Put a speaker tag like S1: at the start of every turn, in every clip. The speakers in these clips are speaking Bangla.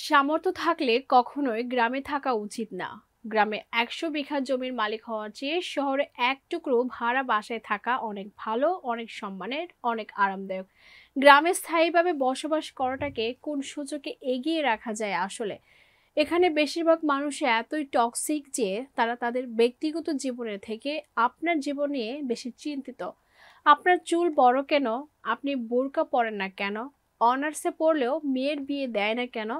S1: সামর্থ্য থাকলে কখনোই গ্রামে থাকা উচিত না। গ্রামে ১০০ বিঘা জমির মালিক হওয়ার চেয়ে শহরে এক টুকরো ভাড়া বাসায় থাকা অনেক ভালো, অনেক সম্মানের, অনেক আরামদায়ক। গ্রামে স্থায়ীভাবে বসবাস করাটাকে কোন সুযোগে এগিয়ে রাখা যায় আসলে? এখানে বেশিরভাগ মানুষ এতই টক্সিক যে তারা তাদের ব্যক্তিগত জীবনের থেকে আপনার জীবন নিয়ে বেশি চিন্তিত। আপনার চুল বড় কেন? আপনি বোরকা পরেন না কেন? অনার্সে পড়লেও মেয়ের বিয়ে দেয় না কেন?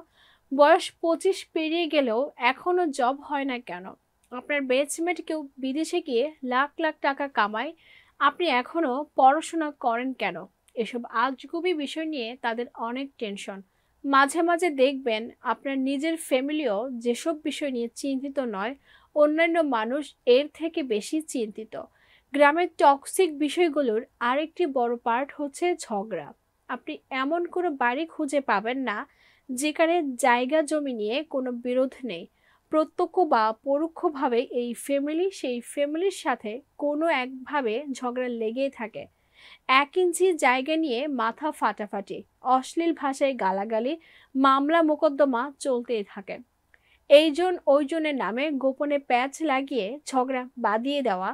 S1: বয়স ২৫ পেরিয়ে গেলেও এখনো জব হয় না কেন? আপনার বেচমেট কেউ বিদেশে গিয়ে লাখ লাখ টাকা কামায়, আপনি এখনো পড়াশোনা করেন কেন? এসব আজগুবি বিষয় নিয়ে তাদের অনেক টেনশন। মাঝে মাঝে দেখবেন আপনার নিজের ফ্যামিলিও যেসব বিষয় নিয়ে চিন্তিত নয়, অন্যান্য মানুষ এর থেকে বেশি চিন্তিত। গ্রামের টক্সিক বিষয়গুলোর আরেকটি বড় পার্ট হচ্ছে ঝগড়া। আপনি এমন কোনো বাড়ি খুঁজে পাবেন না যেখানে জায়গা জমি নিয়ে কোনো বিরোধ নেই। প্রত্যক্ষ বা পরোক্ষভাবে এই ফ্যামিলি সেই ফ্যামিলির সাথে কোনো একভাবে ঝগড়া লেগেই থাকে। ১ ইঞ্চি জায়গা নিয়ে মাথা ফাটাফাটি, অশ্লীল ভাষায় গালাগালি, মামলা মোকদ্দমা চলতেই থাকে। এইজন ওইজনের নামে গোপনে প্যাচ লাগিয়ে ঝগড়া বাঁধিয়ে দেওয়া,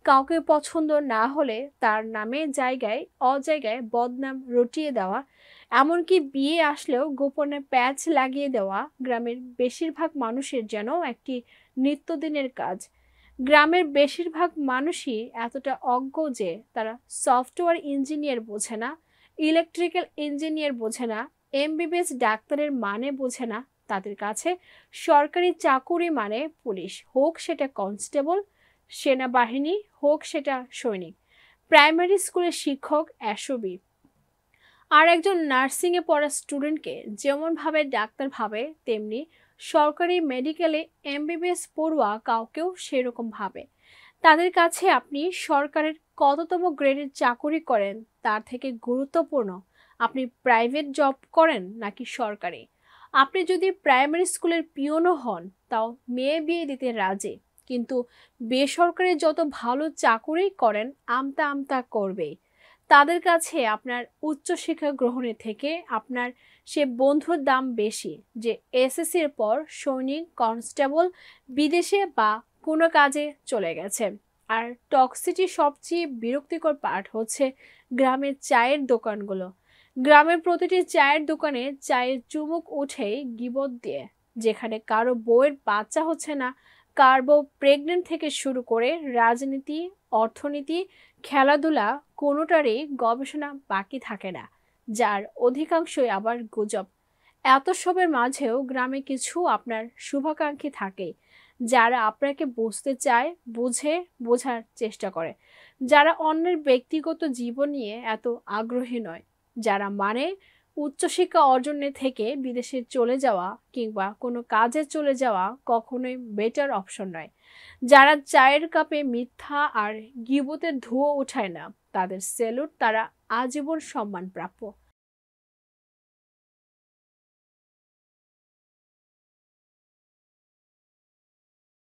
S1: কাউকে পছন্দ না হলে তার নামে জায়গায় অজায়গায় বদনাম রটিয়ে দেওয়া, এমনকি বিয়ে আসলেও গোপনে প্যাচ লাগিয়ে দেওয়া গ্রামের বেশিরভাগ মানুষের যেন একটি নিত্যদিনের কাজ। গ্রামের বেশিরভাগ মানুষই এতটা অজ্ঞ যে তারা সফটওয়্যার ইঞ্জিনিয়ার বোঝে না, ইলেকট্রিক্যাল ইঞ্জিনিয়ার বোঝে না, এমবিবিএস ডাক্তারের মানে বোঝে না। তাদের কাছে সরকারি চাকুরি মানে পুলিশ হোক সেটা কনস্টেবল, সেনাবাহিনী হোক সেটা সৈনিক, প্রাইমারি স্কুলের শিক্ষক, এসবই। আর একজন নার্সিংয়ে পড়া স্টুডেন্টকে যেমন ভাবে ডাক্তার ভাবে, তেমনি সরকারি মেডিকেলে এমবিবিএস পড়ুয়া কাউকেও সেরকম ভাবে। তাদের কাছে আপনি সরকারের কততম গ্রেডের চাকুরি করেন তার থেকে গুরুত্বপূর্ণ আপনি প্রাইভেট জব করেন নাকি সরকারি। আপনি যদি প্রাইমারি স্কুলের পিওনও হন, তাও মেয়ে বিয়ে দিতে রাজি, কিন্তু বেসরকারি যত ভালো চাকুরি করেন আমতা আমতা করবেই। তাদের কাছে আপনার উচ্চশিক্ষা গ্রহণের থেকে আপনার সে বন্ধুর দাম বেশি যে এসএসসির পর সৈনিক, কনস্টেবল, বিদেশে বা কোনো কাজে চলে গেছে। আর টক্সিটির সবচেয়ে বিরক্তিকর পার্ট হচ্ছে গ্রামের চায়ের দোকানগুলো। গ্রামের প্রতিটি চায়ের দোকানে চায়ের চুমুক উঠেই গিবত দিয়ে, যেখানে কারো বউয়ের বাচ্চা হচ্ছে না, কার বউ প্রেগনেন্ট থেকে শুরু করে রাজনীতি, অর্থনীতি, খেলাধুলা, কোনোটারই গবেষণা বাকি থাকে না, যার অধিকাংশই আবার গুজব। এত সবের মাঝেও গ্রামে কিছু আপনার শুভাকাঙ্ক্ষী থাকে, যারা আপনাকে বুঝতে চায়, বুঝে বোঝার চেষ্টা করে, যারা অন্যের ব্যক্তিগত জীবন নিয়ে এত আগ্রহী নয়, যারা মানে উচ্চশিক্ষা অর্জনের থেকে বিদেশে চলে যাওয়া কিংবা কোনো কাজে চলে যাওয়া কখনোই বেটার অপশন নয়, যারা চায়ের কাপে মিথ্যা আর গিবতের ধুয়ো ওঠায় না, তাদের সেলুট, তারা আজীবন সম্মান প্রাপ্য।